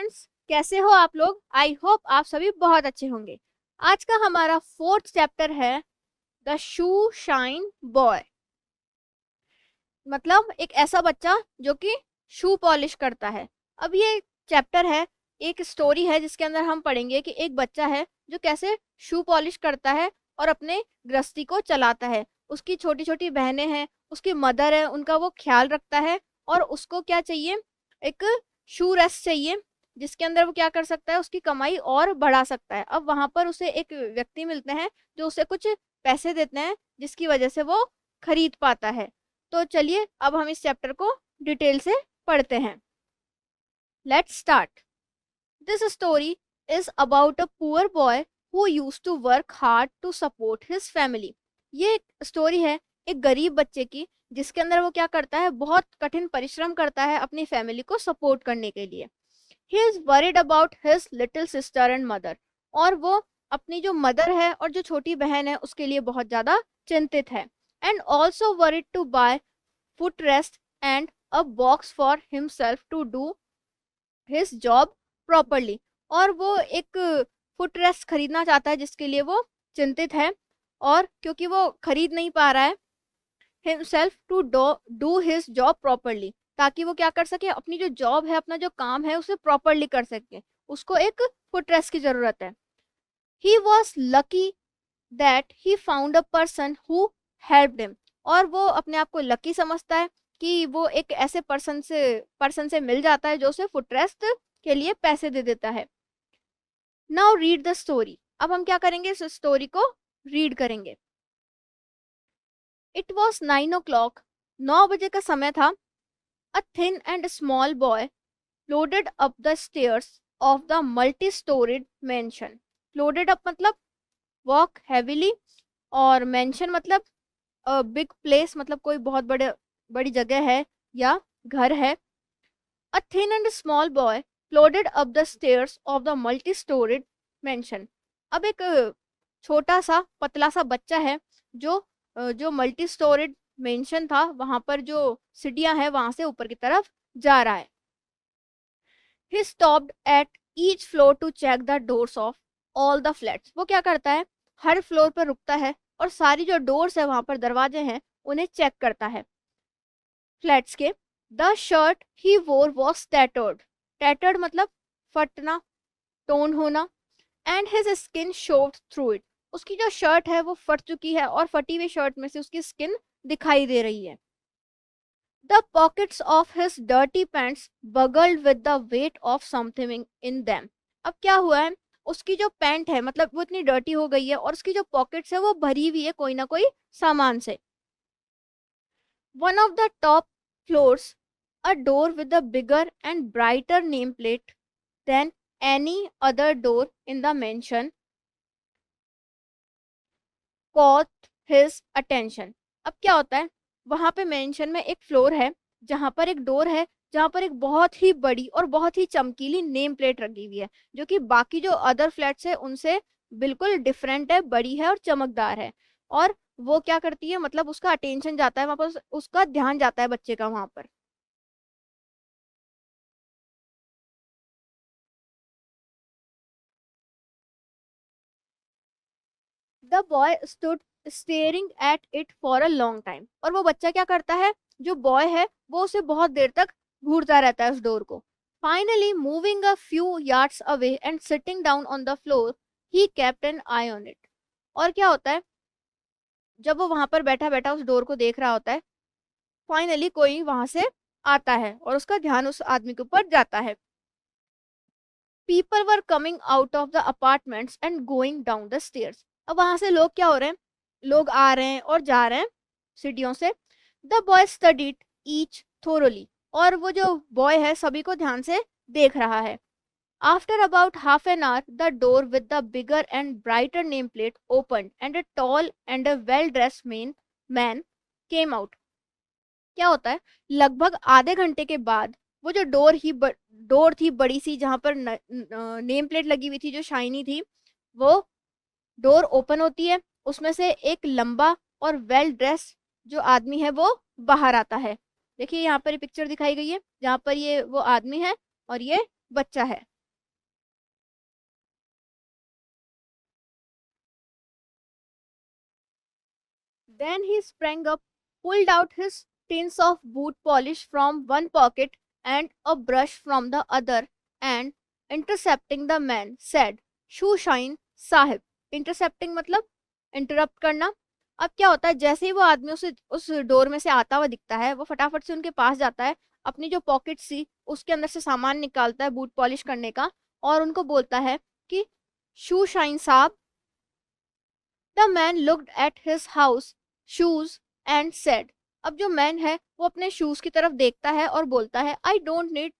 Students, कैसे हो आप लोग? आई होप आप सभी बहुत अच्छे होंगे। आज का हमारा 4th चैप्टर है द शू शाइन बॉय। मतलब एक ऐसा बच्चा जो कि शू पॉलिश करता है। अब ये चैप्टर है, एक स्टोरी है जिसके अंदर हम पढ़ेंगे कि एक बच्चा है जो कैसे शू पॉलिश करता है और अपने गृहस्थी को चलाता है। उसकी छोटी छोटी बहनें हैं, उसकी मदर है, उनका वो ख्याल रखता है और उसको क्या चाहिए, एक शू रेस्ट चाहिए जिसके अंदर वो क्या कर सकता है, उसकी कमाई और बढ़ा सकता है। अब वहां पर उसे एक व्यक्ति मिलते हैं जो उसे कुछ पैसे देते हैं जिसकी वजह से वो खरीद पाता है। तो चलिए अब हम इस चैप्टर को डिटेल से पढ़ते हैं। Let's start. This story is about a poor boy who used to work hard to support his family. ये एक स्टोरी है एक गरीब बच्चे की जिसके अंदर वो क्या करता है, बहुत कठिन परिश्रम करता है अपनी फैमिली को सपोर्ट करने के लिए। He is worried about his little sister and mother. और वो अपनी जो मदर है और जो छोटी बहन है उसके लिए बहुत ज्यादा चिंतित है। And also worried to buy foot rest and a box for himself to do his job properly. और वो एक फुट रेस्ट खरीदना चाहता है जिसके लिए वो चिंतित है, और क्योंकि वो खरीद नहीं पा रहा है himself to do his job properly, ताकि वो क्या कर सके, अपनी जो जॉब है, अपना जो काम है उसे प्रॉपरली कर सके, उसको एक फुट रेस्ट की जरूरत है। He was lucky that he found a person who helped him. और वो अपने आप को लकी समझता है कि वो एक ऐसे पर्सन से मिल जाता है जो उसे फुट रेस्ट के लिए पैसे दे देता है। Now read the story. अब हम क्या करेंगे, इस स्टोरी को रीड करेंगे। It was 9 o'clock। 9 बजे का समय था। A thin and small boy loaded up the stairs of the multi storeyed mention. Loaded up मतलब वॉक हैवीली, और मैंशन मतलब बिग प्लेस, मतलब कोई बहुत बड़ी जगह है या घर है। A thin and small boy floated up the stairs of the multi storeyed mention. अब एक छोटा सा पतला सा बच्चा है जो मल्टी स्टोरीड मैंशन था वहां पर जो सीढ़ियां हैं वहां से ऊपर की तरफ जा रहा है। He stopped at each floor to check the doors of all the flats. वो क्या करता है, हर फ्लोर पर रुकता है और सारी जो डोर्स है वहां पर दरवाजे हैं उन्हें चेक करता है फ्लैट्स के। द शर्ट ही वोर वॉज टैटर्ड। टैटर्ड मतलब फटना, टोन होना। And his skin showed through it. उसकी जो शर्ट है वो फट चुकी है और फटी हुई शर्ट में से उसकी स्किन दिखाई दे रही है। The pockets of his dirty pants bulged with the weight of something in them. अब क्या हुआ है, उसकी जो पैंट है मतलब वो इतनी डर्टी हो गई है और उसकी जो पॉकेट्स है वो भरी हुई है कोई ना कोई सामान से। One of the top floors, a door with a bigger and brighter nameplate than any other door in the mansion, caught his attention. अब क्या होता है, वहां पे मेंशन में एक फ्लोर है जहां पर एक डोर है जहां पर एक बहुत ही बड़ी और बहुत ही चमकीली नेम प्लेट रखी हुई है जो कि बाकी जो अदर फ्लैट्स है उनसे बिल्कुल डिफरेंट है, बड़ी है और चमकदार है। और वो क्या करती है, मतलब उसका अटेंशन जाता है वहां पर, उसका ध्यान जाता है बच्चे का वहां पर। The boy stood staring at it for a long time. और वो बच्चा क्या करता है, जो बॉय है वो उसे बहुत देर तक घूरता रहता है उस डोर को। Finally moving a few yards away and sitting down on the floor, he kept an eye on it. और क्या होता है, जब वो वहां पर बैठा बैठा उस डोर को देख रहा होता है, फाइनली कोई वहां से आता है और उसका ध्यान उस आदमी के ऊपर जाता है। People were coming out of the apartments and going down the stairs. अब वहां से लोग क्या हो रहे हैं, लोग आ रहे हैं और जा रहे हैं सीढ़ियों से। The boy studied each thoroughly. और वो जो बॉय है सभी को ध्यान से देख रहा है। After about half an hour the door with the bigger and brighter name plate open and a tall and a well dressed man came out. क्या होता है, लगभग आधे घंटे के बाद वो जो डोर थी बड़ी सी जहां पर नेम प्लेट लगी हुई थी जो शाइनी थी, वो डोर ओपन होती है, उसमें से एक लंबा और वेल ड्रेस जो आदमी है वो बाहर आता है। देखिए यहाँ पर पिक्चर दिखाई गई है जहाँ पर ये वो आदमी है और ये बच्चा है। Then he sprang up, pulled out his tins of boot polish from one pocket and a brush from the other, and intercepting the man said, "Shoe shine Sahib." Intercepting मतलब इंटरप्ट करना। अब क्या होता है, जैसे ही वो आदमी उस डोर में से आता हुआ दिखता है, वो फटाफट से उनके पास जाता है, अपनी जो पॉकेट सी उसके अंदर से सामान निकालता है बूट पॉलिश करने का, और उनको बोलता है कि शू शाइन साहब। The man looked at his house shoes and said. अब जो मैन है वो अपने शूज की तरफ देखता है और बोलता है, I don't need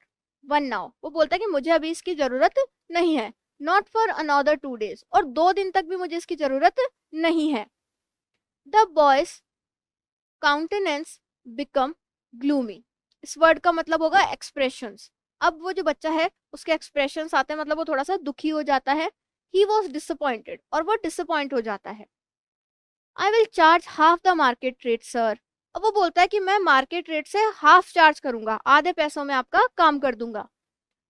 one now. वो बोलता है कि मुझे अभी इसकी जरूरत नहीं है। नॉट फॉर अनदर 2 days, और 2 दिन तक भी मुझे इसकी जरूरत नहीं है। The boys countenance become gloomy. इस वर्ड का मतलब होगा एक्सप्रेशंस। अब वो जो बच्चा है उसके एक्सप्रेशंस आते हैं, मतलब वो थोड़ा सा दुखी हो जाता है। ही वॉज डिसअपॉइंटेड, और वो डिसअपॉइंट हो जाता है। I will charge half the market rate sir. अब वो बोलता है कि मैं मार्केट रेट से हाफ चार्ज करूंगा, आधे पैसों में आपका काम कर दूंगा।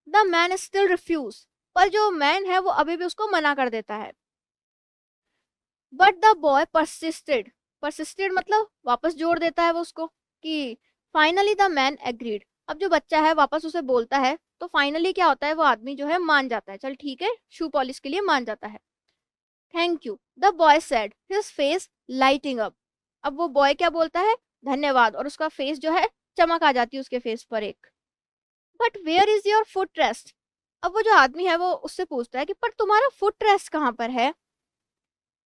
द मैन स्टिल रिफ्यूज, पर जो मैन है वो अभी भी उसको मना कर देता है। But the boy persisted. Persisted मतलब वापस जोड़ देता है वो उसको, कि फाइनली द मैन एग्रीड। अब जो बच्चा है वापस उसे बोलता है, तो फाइनली क्या होता है, वो आदमी जो है मान जाता है, चल ठीक है, शू पॉलिश के लिए मान जाता है। Thank you the boy said, his face lighting up. अब वो बॉय क्या बोलता है, धन्यवाद, और उसका फेस जो है चमक आ जाती है उसके फेस पर एक। But where is your foot rest. अब वो जो आदमी है वो उससे पूछता है कि पर तुम्हारा फुट रेस्ट कहाँ पर है।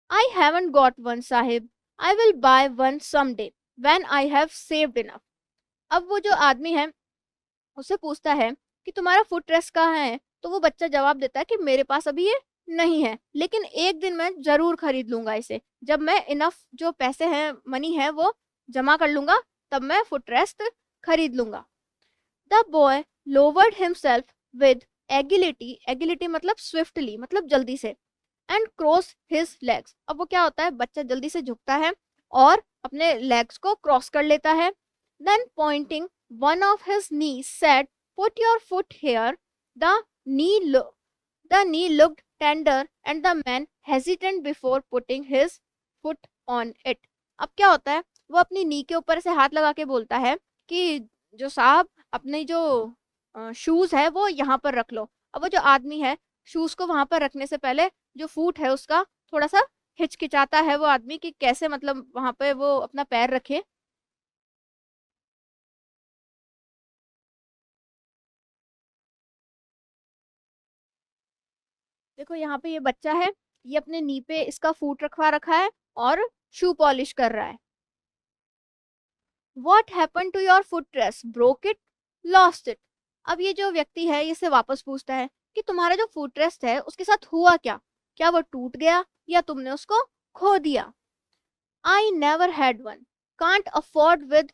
I haven't got one Sahib, I will buy one someday when I have saved enough। अब वो जो आदमी है उससे पूछता है कि तुम्हारा फुट रेस्ट कहाँ है, तो वो बच्चा जवाब देता है कि मेरे पास अभी ये नहीं है, लेकिन एक दिन मैं जरूर खरीद लूंगा इसे, जब मैं इनफ जो पैसे हैं, मनी है, वो जमा कर लूंगा, तब मैं फुट रेस्ट खरीद लूंगा। The boy lowered himself with agility. Agility मतलब स्विफ्टली, मतलब जल्दी से। And cross his legs. अब वो क्या होता है, बच्चा जल्दी से झुकता है और अपने लेग्स को क्रॉस कर लेता है। Then pointing one of his knee said, put your foot here. The knee the knee looked tender and the man hesitant before putting his foot on it. अब क्या होता है, वो अपनी नी के ऊपर से हाथ लगा के बोलता है कि जो साहब, अपने जो शूज है वो यहाँ पर रख लो। अब वो जो आदमी है शूज को वहां पर रखने से पहले जो फूट है उसका थोड़ा सा हिचकिचाता है वो आदमी, कि कैसे मतलब वहां पे वो अपना पैर रखे। देखो यहाँ पे ये बच्चा है, ये अपने नी पे इसका फूट रखवा रखा है और शू पॉलिश कर रहा है। What happen to your foot rest, broke it, lost it. अब ये जो व्यक्ति है ये से वापस पूछता है कि तुम्हारा जो फुट रेस्ट है उसके साथ हुआ क्या, क्या वो टूट गया या तुमने उसको खो दिया। I never had one, can't afford with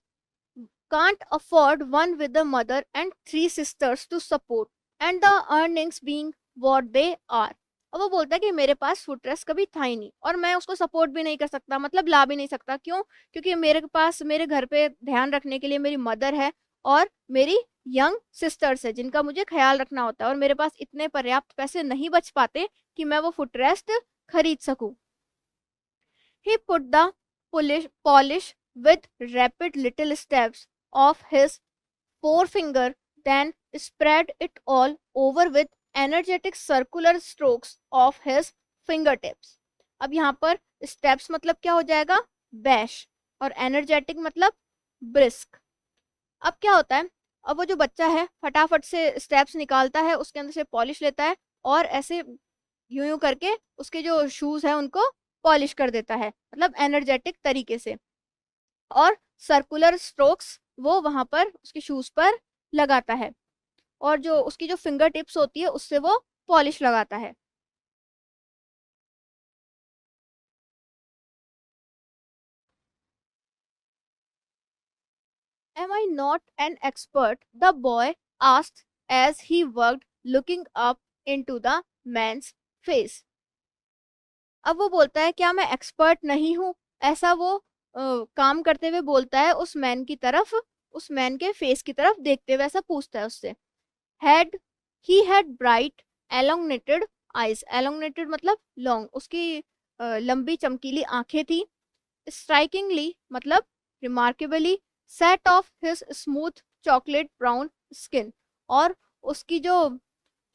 can't afford one with a mother and 3 sisters to support and the earnings being what they are। अब वो बोलता है कि मेरे पास फुटरेस कभी था ही नहीं, और मैं उसको सपोर्ट भी नहीं कर सकता, मतलब ला भी नहीं सकता। क्यों? क्योंकि मेरे पास मेरे घर पे ध्यान रखने के लिए मेरी मदर है और मेरी यंग सिस्टर्स है जिनका मुझे ख्याल रखना होता है, और मेरे पास इतने पर्याप्त पैसे नहीं बच पाते कि मैं वो फुटरेस्ट खरीद सकूं। He put the polish with rapid little steps of his forefinger, then spread it all over with energetic circular strokes of his fingertips। अब यहाँ पर steps मतलब क्या हो जाएगा, बैश, और energetic मतलब brisk। अब क्या होता है, अब वो जो बच्चा है फटाफट से स्टेप्स निकालता है, उसके अंदर से पॉलिश लेता है और ऐसे यूं यूं करके उसके जो शूज है उनको पॉलिश कर देता है, मतलब एनर्जेटिक तरीके से, और सर्कुलर स्ट्रोक्स वो वहां पर उसके शूज पर लगाता है, और जो उसकी जो फिंगर टिप्स होती है उससे वो पॉलिश लगाता है। Am I not an expert? The boy asked as he worked, looking up into the man's face। अब वो बोलता है क्या मैं एक्सपर्ट नहीं हूँ, ऐसा वो काम करते हुए बोलता है उस मैन की तरफ, उस मैन के फेस की तरफ देखते हुए ऐसा पूछता है उससे। Had he had bright elongated eyes. Elongated मतलब लॉन्ग, उसकी लंबी चमकीली आंखें थी। स्ट्राइकिंगली मतलब remarkably set off his smooth chocolate brown skin, और उसकी जो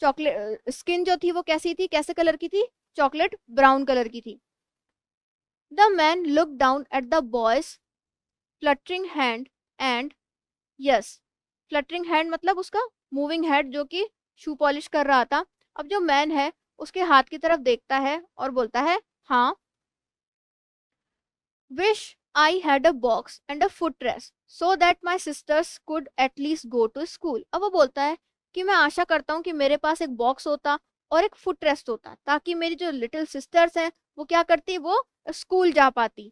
चॉकलेट स्किन जो थी वो कैसी थी, कैसे कलर की थी, चॉकलेट ब्राउन कलर की थी। The man look down at the boys fluttering hand and yes, fluttering hand मतलब उसका मूविंग हेड जो कि शू पॉलिश कर रहा था। अब जो मैन है उसके हाथ की तरफ देखता है और बोलता है हाँ, wish I had a box and a foot rest so that my sisters could at least go to school. अब वो बोलता है कि मैं आशा करता हूँ कि मेरे पास एक बॉक्स होता और एक फुट रेस्ट होता, ताकि मेरी जो लिटिल सिस्टर्स हैं वो क्या करती, वो स्कूल जा पाती।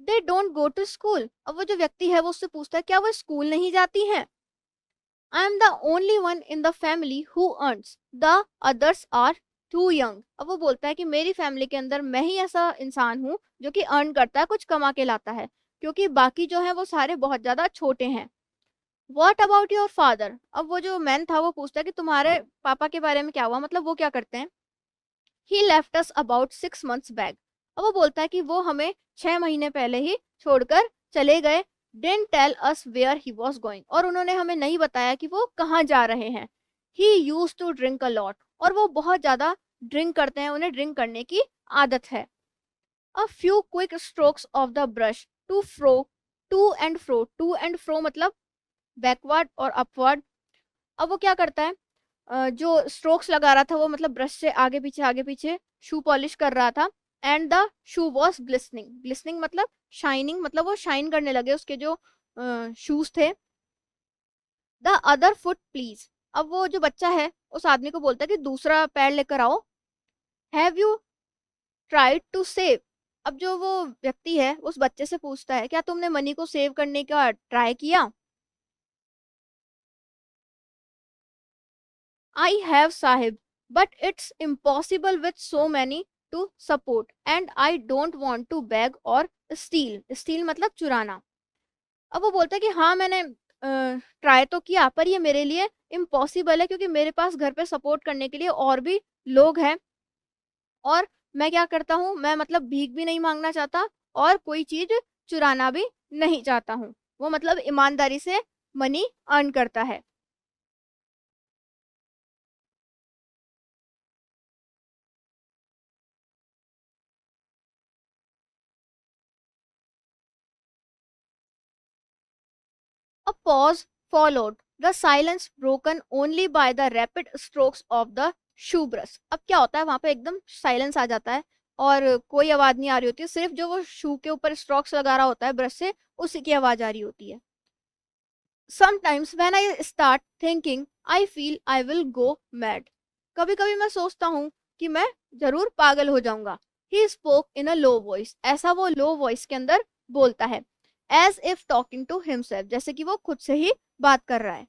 They don't go to school. अब वो जो व्यक्ति है वो उससे पूछता है क्या वो स्कूल नहीं जाती हैं। I am the only one in the family who earns, the others are too young. अब वो बोलता है कि मेरी फैमिली के अंदर मैं ही ऐसा इंसान हूँ जो कि अर्न करता है, कुछ कमा के लाता है, क्योंकि बाकी जो है वो सारे बहुत ज्यादा छोटे हैं। What about your father. अब वो जो मैन था वो पूछता है कि तुम्हारे पापा के बारे में क्या हुआ, मतलब वो क्या करते हैं। He left us about 6 months back. अब वो बोलता है कि वो हमें 6 महीने पहले ही छोड़कर चले गए। Didn't tell us where he was going, और उन्होंने हमें नहीं बताया कि वो कहाँ जा रहे हैं। He used to drink a lot, और वो बहुत ज्यादा ड्रिंक करते हैं, उन्हें ड्रिंक करने की आदत है। A few quick strokes of the brush to fro, to and fro मतलब बैकवर्ड और अपवर्ड। अब वो क्या करता है, जो स्ट्रोक्स लगा रहा था वो मतलब ब्रश से आगे पीछे शू पॉलिश कर रहा था। And the shoe was glistening, glistening मतलब शाइनिंग, मतलब वो शाइन करने लगे उसके जो शूज थे। The other foot please. अब वो जो बच्चा है उस आदमी को बोलता है कि दूसरा पैर लेकर आओ। Have you tried to save. अब जो वो व्यक्ति है उस बच्चे से पूछता है क्या तुमने मनी को सेव करने का ट्राई किया। I have Sahib, but it's impossible with so many to support and I don't want to beg or steal. Steal मतलब चुराना। अब वो बोलता है कि हाँ मैंने ट्राई तो किया पर ये मेरे लिए इम्पॉसिबल है, क्योंकि मेरे पास घर पे सपोर्ट करने के लिए और भी लोग हैं, और मैं क्या करता हूँ, मैं मतलब भीख भी नहीं मांगना चाहता और कोई चीज चुराना भी नहीं चाहता हूँ। वो मतलब ईमानदारी से मनी अर्न करता है। A pause followed, the silence broken only by the rapid strokes of the shoe brush। अब क्या होता है वहां पे एकदम साइलेंस आ जाता है और कोई आवाज नहीं आ रही होती है, सिर्फ जो वो शू के ऊपर स्ट्रोक्स लगा रहा होता है ब्रश से उसी की आवाज आ रही होती है। Sometimes when I start thinking I feel I will go mad. कभी कभी मैं सोचता हूँ कि मैं जरूर पागल हो जाऊंगा। He spoke in a low voice, ऐसा वो लो वॉइस के अंदर बोलता है। As if talking to himself, जैसे कि वो खुद से ही बात कर रहा है।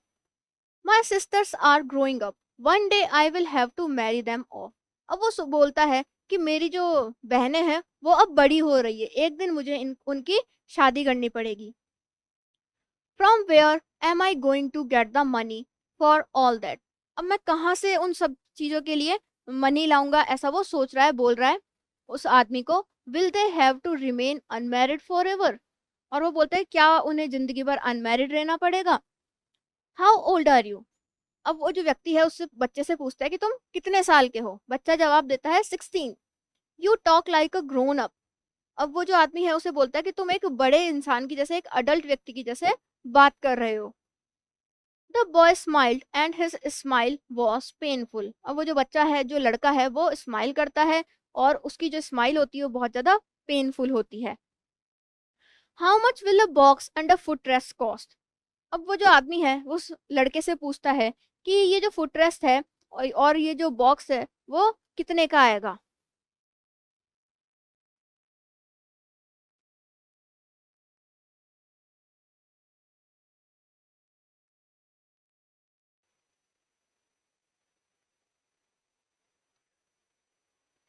My sisters are growing up, one day I will have to marry them off. अब वो बोलता है कि मेरी जो बहनें हैं वो अब बड़ी हो रही है, एक दिन मुझे उनकी शादी करनी पड़ेगी। From where am I going to get the money for all that. अब मैं कहाँ से उन सब चीजों के लिए मनी लाऊंगा, ऐसा वो सोच रहा है, बोल रहा है उस आदमी को। Will they have to remain unmarried for ever, और वो बोलते हैं क्या उन्हें जिंदगी भर अनमैरिड रहना पड़ेगा। How old are you. अब वो जो व्यक्ति है उससे बच्चे से पूछता है कि तुम कितने साल के हो। बच्चा जवाब देता है 16। You talk like a grown up. अब वो जो आदमी है उसे बोलता है कि तुम एक बड़े इंसान की जैसे, एक अडल्ट व्यक्ति की जैसे बात कर रहे हो। The boy smiled and his smile was painful. अब वो जो बच्चा है, जो लड़का है, वो स्माइल करता है और उसकी जो स्माइल होती है वो बहुत ज्यादा पेनफुल होती है। How much will a box and a foot rest cost. अब वो जो आदमी है वो उस लड़के से पूछता है कि ये जो फुट रेस्ट है और ये जो बॉक्स है वो कितने का आएगा।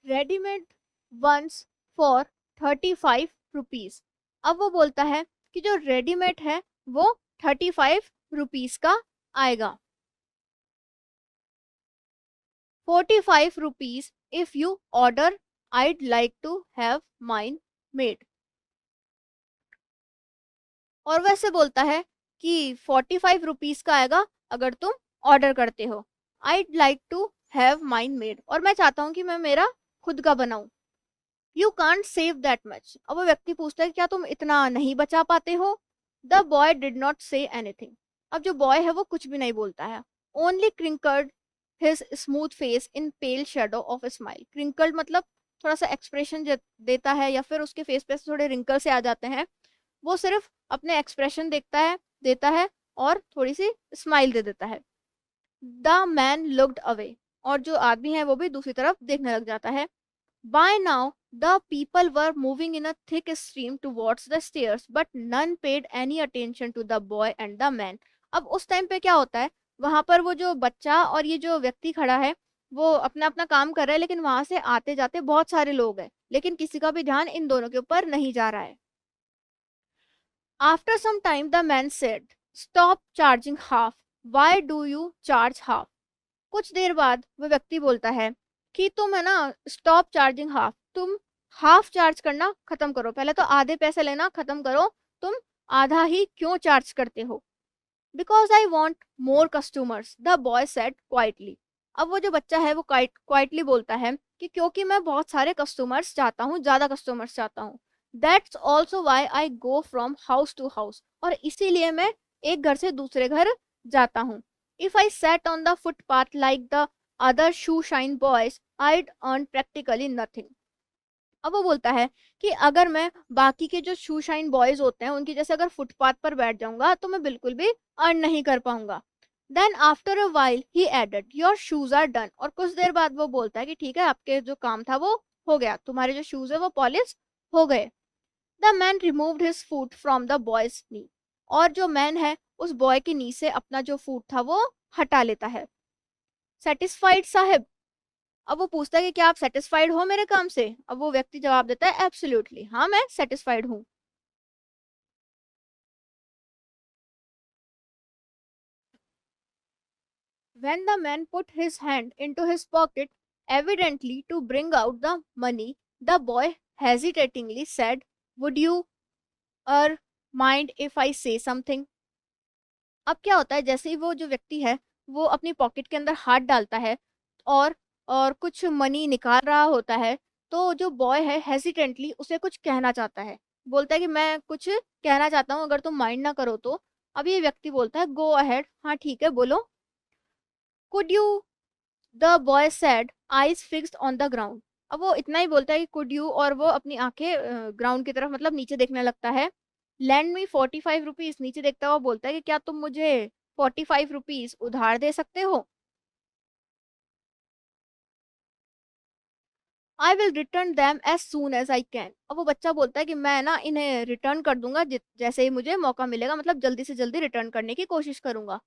Readymade ones for 35 rupees. अब वो बोलता है कि जो रेडीमेड है वो 35 रुपीज का आएगा। 45 rupees if you order, I'd like to have mine made. और वैसे बोलता है कि 45 रुपीज का आएगा अगर तुम ऑर्डर करते हो। I'd like to have mine made, और मैं चाहता हूँ कि मैं मेरा खुद का बनाऊं। You can't save that much। अब वो व्यक्ति पूछता है क्या तुम इतना नहीं बचा पाते हो? The boy did not say anything। अब जो बॉय है वो कुछ भी नहीं बोलता है। Only crinkled his smooth face in pale shadow of a smile। crinkled मतलब थोड़ा सा एक्सप्रेशन देता है, या फिर उसके फेस पे थोड़े रिंकल से आ जाते हैं। वो सिर्फ अपने एक्सप्रेशन देता है और थोड़ी सी स्माइल दे देता है। The man looked away. और जो आदमी है वो भी दूसरी तरफ देखने लग जाता है। By now, the people were moving in a thick stream towards the stairs, but none paid any attention to the boy and the man। अब उस टाइम पे क्या होता है, वहां पर वो जो बच्चा और ये जो व्यक्ति खड़ा है वो अपना अपना काम कर रहा है, लेकिन वहां से आते जाते बहुत सारे लोग हैं, लेकिन किसी का भी ध्यान इन दोनों के ऊपर नहीं जा रहा है। After some time, the man said, "Stop charging half. Why do you charge half?" कुछ देर बाद वो व्यक्ति बोलता है कि तुम है ना, स्टॉप चार्जिंग हाफ, तुम हाफ चार्ज करना खत्म करो, पहले तो आधे पैसे लेना खत्म करो, तुम आधा ही क्यों चार्ज करते हो? Because I want more customers, the boy said quietly. अब वो जो बच्चा है वो क्वाइटली बोलता है कि क्योंकि मैं बहुत सारे कस्टमर्स चाहता हूँ, ज्यादा कस्टमर्स चाहता हूँ। That's also why I go from house to house, और इसीलिए मैं एक घर से दूसरे घर जाता हूँ। If I sat on the footpath like the other shoe shine boys, I'd earn practically nothing। अब वो बोलता है कि अगर मैं बाकी के जो शू शाइन बॉयज होते हैं उनकी जैसे अगर फुटपाथ पर बैठ जाऊंगा तो मैं बिल्कुल भी अर्न नहीं कर पाऊंगा। Then after a while he added, your shoes are done. और कुछ देर बाद वो बोलता है कि ठीक है, आपके जो काम था वो हो गया, तुम्हारे जो शूज है वो पॉलिश हो गए। The man removed his foot from the boy's knee. और जो मैन है उस बॉय की नी से अपना जो फूट था वो हटा लेता है। सेटिस्फाइड साहब। अब वो पूछता है कि क्या आप सेटिस्फाइड हो मेरे काम से? अब वो व्यक्ति जवाब देता है एब्सोल्युटली, हाँ मैं सेटिस्फाइड हूँ। When the man put his hand into his pocket, evidently to bring out the money, the boy hesitatingly said, "Would you mind if I say something?" अब क्या होता है, जैसे ही वो जो व्यक्ति है वो अपनी पॉकेट के अंदर हाथ डालता है और कुछ मनी निकाल रहा होता है, तो जो बॉय है हेजिटेंटली उसे कुछ कहना चाहता है, बोलता है कि मैं कुछ कहना चाहता हूँ अगर तुम माइंड ना करो तो। अब ये व्यक्ति बोलता है गो अहेड, हाँ ठीक है बोलो। Could you, the boy said, eyes fixed on the ground. अब वो इतना ही बोलता है कि कुड यू, और वो अपनी आंखें ग्राउंड की तरफ मतलब नीचे देखने लगता है। लैंड मी 45 रुपीज, नीचे देखता हुआ बोलता है कि क्या तुम मुझे 45 रुपीज उधार दे सकते हो? I will return them as soon as I can. अब वो बच्चा बोलता है कि मैं ना इन्हें रिटर्न कर दूंगा जैसे ही मुझे मौका मिलेगा, मतलब जल्दी से जल्दी रिटर्न करने की कोशिश करूंगा।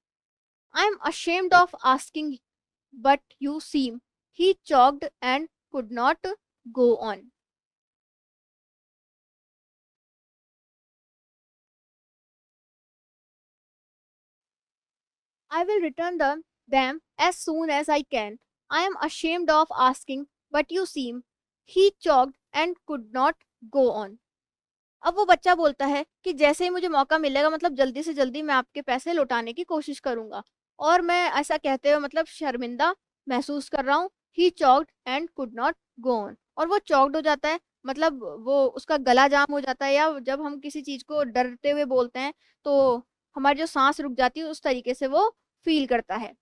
I am ashamed of asking but you seem, he choked and could not go on. I will return them as soon as I can. I am ashamed of asking, but you seem, he choked and could not go on। अब वो बच्चा बोलता है कि जैसे ही मुझे मौका मिलेगा, मतलब जल्दी से जल्दी मैं आपके पैसे लौटाने की कोशिश करूंगा, और मैं ऐसा कहते हुए मतलब शर्मिंदा महसूस कर रहा हूँ। He choked and could not go on, और वो चॉक्ड हो जाता है, मतलब वो उसका गला जाम हो जाता है, या जब हम किसी चीज को डरते हुए बोलते हैं तो हमारी जो सांस रुक जाती है उस तरीके से वो फील करता है।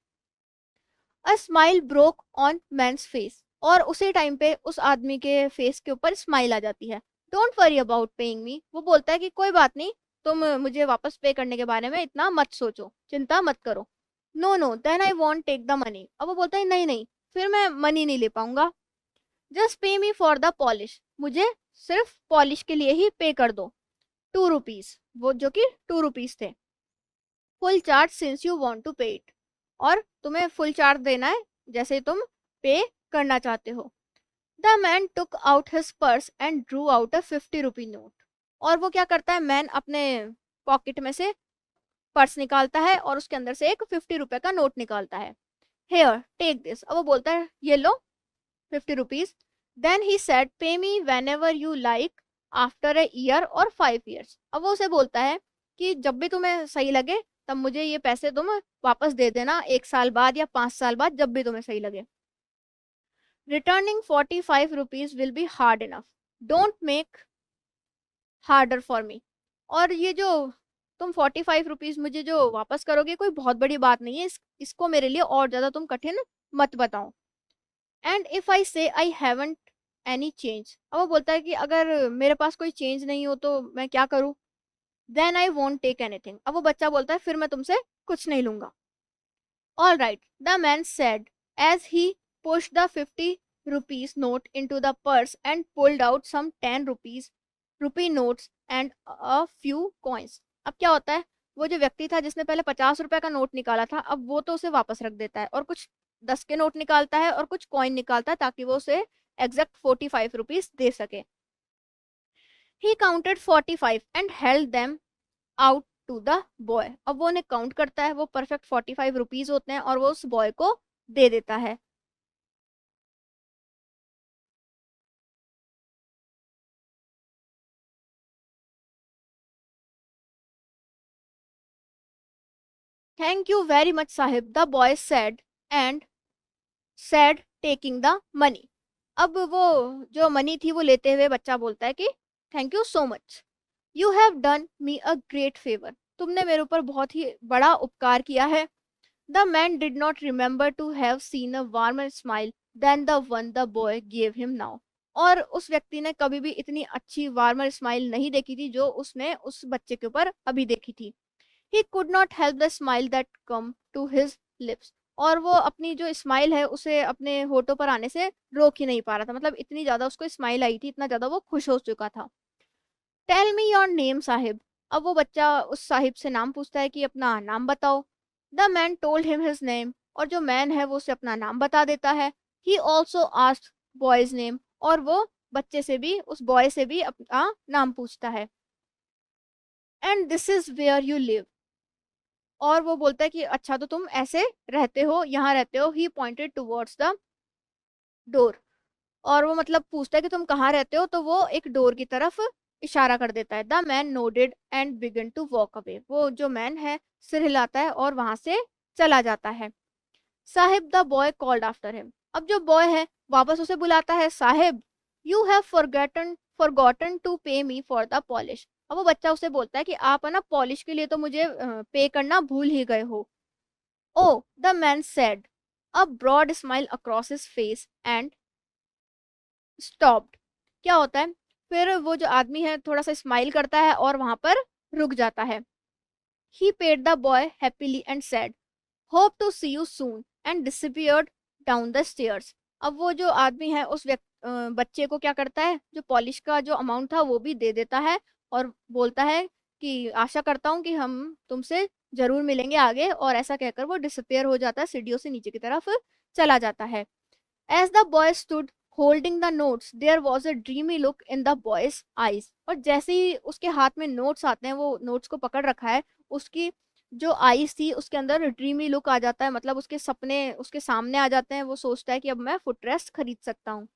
A smile broke on man's face, और उसी टाइम पे उस आदमी के फेस के ऊपर स्माइल आ जाती है। Don't worry about paying me, वो बोलता है कि कोई बात नहीं, तुम मुझे वापस पे करने के बारे में इतना मत सोचो, चिंता मत करो। No no then I won't take the money. अब वो बोलता है नहीं नहीं, फिर मैं मनी नहीं ले पाऊंगा। जस्ट पे मी फॉर द पॉलिश, मुझे सिर्फ पॉलिश के लिए ही पे कर दो। 2 रुपीज, वो जो कि 2 रुपीज थे। Full charge since you want to pay it, और तुम्हें फुल चार्ज देना है जैसे तुम पे करना चाहते हो। The man took out his purse and Drew out a 50 rupee note. और वो क्या करता है, मैन अपने पॉकेट में से पर्स निकालता है और उसके अंदर से एक 50 रुपए का नोट निकालता है। हेयर टेक दिस, अब वो बोलता है ये लो 50 रुपीज। देन ही सेड पे me when ever you like after a year और 5 years। अब वो उसे बोलता है कि जब भी तुम्हें सही लगे तब मुझे ये पैसे तुम वापस दे देना, 1 साल बाद या 5 साल बाद, जब भी तुम्हें सही लगे। Returning 45 rupees will be hard enough, don't make harder for me. और ये जो तुम 45 रुपीज मुझे जो वापस करोगे कोई बहुत बड़ी बात नहीं है, इसको मेरे लिए और ज्यादा तुम कठिन मत बताओ। एंड इफ आई से आई हैवंट एनी चेंज, अब वो बोलता है कि अगर मेरे पास कोई चेंज नहीं हो तो मैं क्या करूं। Then I won't take anything, अब वो बच्चा बोलता है फिर मैं तुमसे कुछ नहीं लूंगा। All right, the man said as he pushed the 50 rupees note into the purse and pulled out some 10 rupee notes and a few coins. अब क्या होता है, वो जो व्यक्ति था जिसने पहले 50 रुपए का नोट निकाला था, अब वो तो उसे वापस रख देता है और कुछ 10 के नोट निकालता है और कुछ कॉइन निकालता है ताकि वो उसे एग्जैक्ट 45 रुपीज दे सके। He counted 45 and held them out to the boy, अब वो उन्हें काउंट करता है, वो परफेक्ट 45 रुपीज होते हैं और वो उस बॉय को दे देता है। Thank you very much Sahib, the boy said and said taking the money. अब वो जो मनी थी वो लेते हुए बच्चा बोलता है कि thank you so much, you have done me a great favour, तुमने मेरे ऊपर बहुत ही बड़ा उपकार किया है। The man did not remember to have seen a warmer smile than the one the boy gave him now, और उस व्यक्ति ने कभी भी इतनी अच्छी वार्मर स्माइल नहीं देखी थी जो उसने उस बच्चे के ऊपर अभी देखी थी। He could not help the smile that come to his lips, और वो अपनी जो स्माइल है उसे अपने होठों पर आने से रोक ही नहीं पा रहा था, मतलब इतनी ज्यादा उसको स्माइल आई थी, इतना ज्यादा वो खुश हो चुका था। टेल मी योर नेम साहिब, अब वो बच्चा उस साहिब से नाम पूछता है कि अपना नाम बताओ। The man told him his name, और जो मैन है वो उसे अपना नाम बता देता है। He also asked boys name, और वो बच्चे से भी, उस बॉय से भी अपना नाम पूछता है। And this is where you live, और वो बोलता है कि अच्छा तो तुम ऐसे रहते हो, यहाँ रहते हो। ही पॉइंटेड टुवर्ड्स द डोर, और वो मतलब पूछता है कि तुम कहाँ रहते हो, तो वो एक डोर की तरफ इशारा कर देता है। The man nodded and began to walk away, वो जो मैन है सिर हिलाता है और वहां से चला जाता है। Sahib, the boy called after him, अब जो बॉय है वापस उसे बुलाता है। Sahib, you have forgotten to pay me for the polish, अब वो बच्चा उसे बोलता है कि आप है ना पॉलिश के लिए तो मुझे पे करना भूल ही गए हो। Oh, the man said, a broad smile across his face and stopped, क्या होता है, फिर वो जो आदमी है थोड़ा सा स्माइल करता है और वहां पर रुक जाता है। He paid the boy happily and said hope to see you soon and disappeared down the stairs, अब वो जो आदमी है उस बच्चे को क्या करता है, जो पॉलिश का जो अमाउंट था वो भी दे देता है और बोलता है कि आशा करता हूँ कि हम तुमसे जरूर मिलेंगे आगे, और ऐसा कहकर वो डिसअपियर हो जाता है, सीढ़ियों से नीचे की तरफ चला जाता है। As the boy stood holding the notes, there was a dreamy look in the boy's eyes, और जैसे ही उसके हाथ में नोट्स आते हैं, वो नोट्स को पकड़ रखा है, उसकी जो आईज थी उसके अंदर ड्रीमी लुक आ जाता है, मतलब उसके सपने उसके सामने आ जाते हैं। वो सोचता है कि अब मैं फुटरेस्ट खरीद सकता हूँ।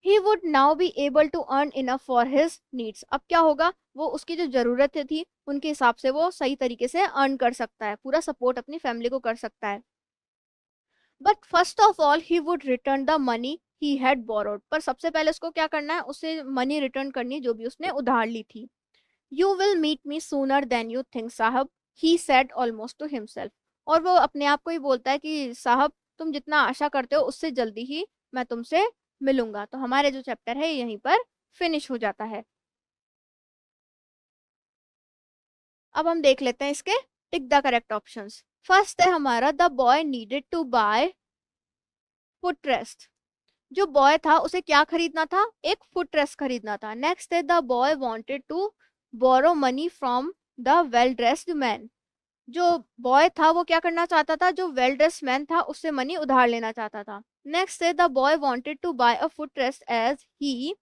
He would now be able to earn enough for his needs, अब क्या होगा, वो उसकी जो जरूरतें थी उनके हिसाब से वो सही तरीके से अर्न कर सकता है, पूरा सपोर्ट अपनी फैमिली को कर सकता है। But first of all he would return the money he had borrowed, पर सबसे पहले उसको क्या करना है, उसे मनी रिटर्न करनी है जो भी उसने उधार ली थी। You will meet me sooner than you think साहब, he said almost to himself, और वो अपने आप को ही बोलता है कि साहब तुम जितना आशा करते हो उससे जल्दी ही मैं तुमसे मिलूंगा। तो हमारे जो चैप्टर है यहीं पर फिनिश हो जाता है। अब हम देख लेते हैं इसके tick the correct options. First है हमारा the boy needed to buy footrest, जो बॉय था उसे क्या खरीदना था, एक फुटरेस्ट खरीदना था। नेक्स्ट है the boy wanted to borrow money from the well dressed man, जो बॉय था वो क्या करना चाहता था, जो वेल ड्रेस्ड मैन था उससे मनी उधार लेना चाहता था। नेक्स्ट है the boy wanted to buy a footrest as he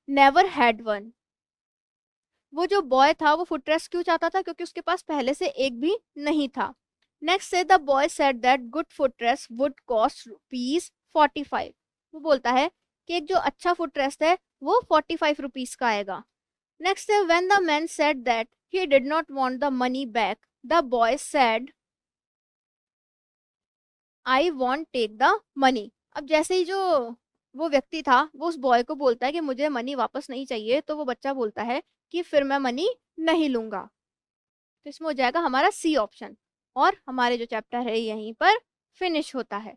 never had one, वो जो बॉय था वो फुटरेस्ट क्यों चाहता था, क्योंकि उसके पास पहले से एक भी नहीं था। नेक्स्ट से the boy said that good footrest would cost rupees 45, वो बोलता है कि एक जो अच्छा फुटरेस्ट है वो 45 रुपीज का आएगा। नेक्स्ट है when the man said that he did not want the money back. The boy said, I won't take the money. अब जैसे ही जो वो व्यक्ति था वो उस बॉय को बोलता है कि मुझे मनी वापस नहीं चाहिए, तो वो बच्चा बोलता है कि फिर मैं मनी नहीं लूंगा। तो इसमें हो जाएगा हमारा सी ऑप्शन, और हमारे जो चैप्टर है यहीं पर फिनिश होता है।